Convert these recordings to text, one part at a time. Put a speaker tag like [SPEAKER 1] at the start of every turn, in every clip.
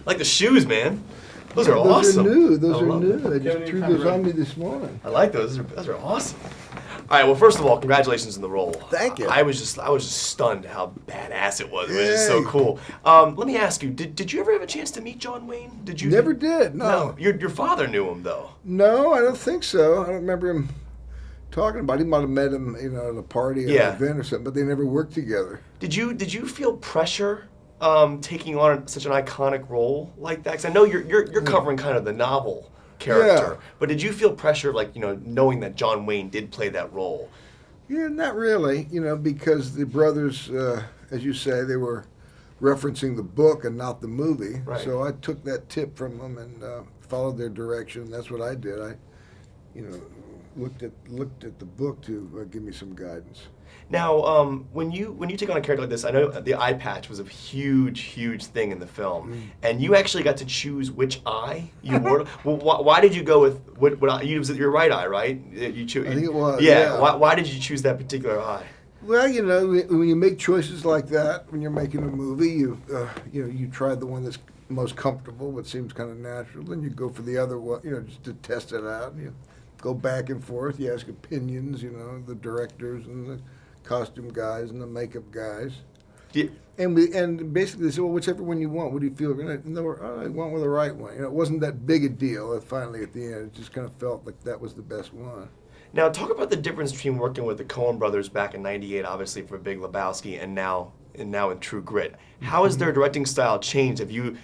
[SPEAKER 1] like the shoes, man. Those are
[SPEAKER 2] Those
[SPEAKER 1] awesome.
[SPEAKER 2] are new. Those are new.
[SPEAKER 1] them.
[SPEAKER 2] I just threw those on me this morning.
[SPEAKER 1] I like those. Those are awesome. All right. Well, first of all, congratulations on the role.
[SPEAKER 2] Thank you.
[SPEAKER 1] I was just stunned how badass it was. It was just so
[SPEAKER 2] Yay.
[SPEAKER 1] cool. Let me ask you, did you ever have a chance to meet John Wayne? Did you?
[SPEAKER 2] Never did. No.
[SPEAKER 1] Your father knew him though.
[SPEAKER 2] No, I don't think so. I don't remember him talking about it. He might have met him, at a party or
[SPEAKER 1] Yeah.
[SPEAKER 2] an event or something, but they never worked together.
[SPEAKER 1] Did you feel pressure taking on such an iconic role like that? Because I know you're covering kind of the novel character, but did you feel pressure, like knowing that John Wayne did play that role?
[SPEAKER 2] Yeah, not really, because the brothers, as you say, they were referencing the book and not the movie.
[SPEAKER 1] Right.
[SPEAKER 2] So I took that tip from them and followed their direction. That's what I did. I, looked at the book to give me some guidance.
[SPEAKER 1] Now, when you take on a character like this, I know the eye patch was a huge thing in the film, and you actually got to choose which eye you wore. Well, why did you go with what eye? Was it your right eye, right? You chose.
[SPEAKER 2] I think it was.
[SPEAKER 1] Yeah. Why did you choose that particular eye?
[SPEAKER 2] Well, when you make choices like that, when you're making a movie, you try the one that's most comfortable, what seems kind of natural, then you go for the other one, just to test it out. You go back and forth. You ask opinions, the directors and the costume guys and the makeup guys.
[SPEAKER 1] Yeah.
[SPEAKER 2] And basically they said, well, whichever one you want, what do you feel? And they were, I went with the right one. It wasn't that big a deal. Finally, at the end, it just kind of felt like that was the best one.
[SPEAKER 1] Now, talk about the difference between working with the Coen brothers back in '98, obviously for Big Lebowski, and now in True Grit. How has their directing style changed? Have you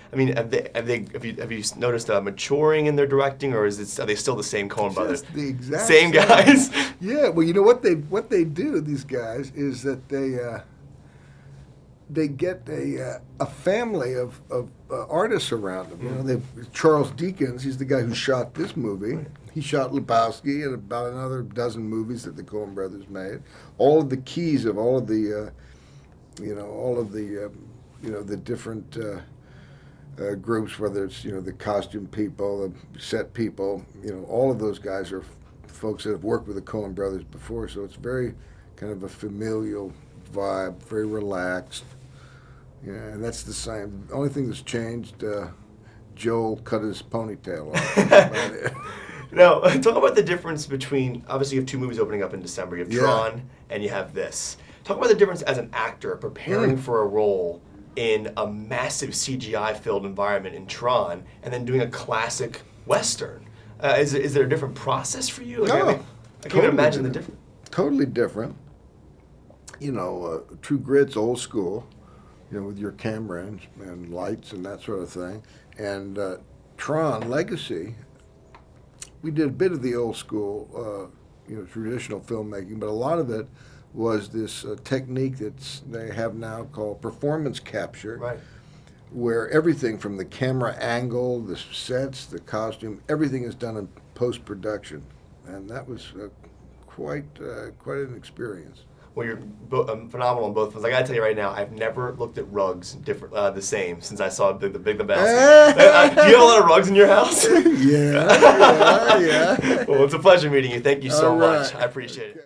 [SPEAKER 1] noticed a maturing in their directing, or are they still the same Coen brothers?
[SPEAKER 2] Just the exact
[SPEAKER 1] same guys.
[SPEAKER 2] Yeah. Well, what they do, these guys, is that they get a family of artists around them. Charles Deakins, he's the guy who shot this movie.
[SPEAKER 1] Right.
[SPEAKER 2] He shot Lebowski and about another dozen movies that the Coen brothers made. All of the keys of all of the the different groups, whether it's the costume people, the set people, all of those guys are folks that have worked with the Coen brothers before. So it's very kind of a familial vibe, very relaxed. Yeah, and that's the same. The only thing that's changed, Joel cut his ponytail off. That's about it.
[SPEAKER 1] Now, talk about the difference between, obviously you have two movies opening up in December. You have Tron and you have this. Talk about the difference as an actor preparing for a role in a massive CGI-filled environment in Tron and then doing a classic Western. Is there a different process for you?
[SPEAKER 2] No,
[SPEAKER 1] I can't even imagine the difference.
[SPEAKER 2] Totally different. True Grit's old school, with your camera and lights and that sort of thing. And Tron Legacy, we did a bit of the old school, traditional filmmaking, but a lot of it was this technique they have now called performance capture,
[SPEAKER 1] Right.
[SPEAKER 2] where everything from the camera angle, the sets, the costume, everything is done in post-production. And that was quite an experience.
[SPEAKER 1] Well, you're phenomenal in both films. I gotta tell you right now, I've never looked at rugs the same since I saw the Big Lebowski. Do you have a lot of rugs in your house?
[SPEAKER 2] Yeah.
[SPEAKER 1] Well, it's a pleasure meeting you. Thank you so
[SPEAKER 2] All right.
[SPEAKER 1] much. I appreciate it.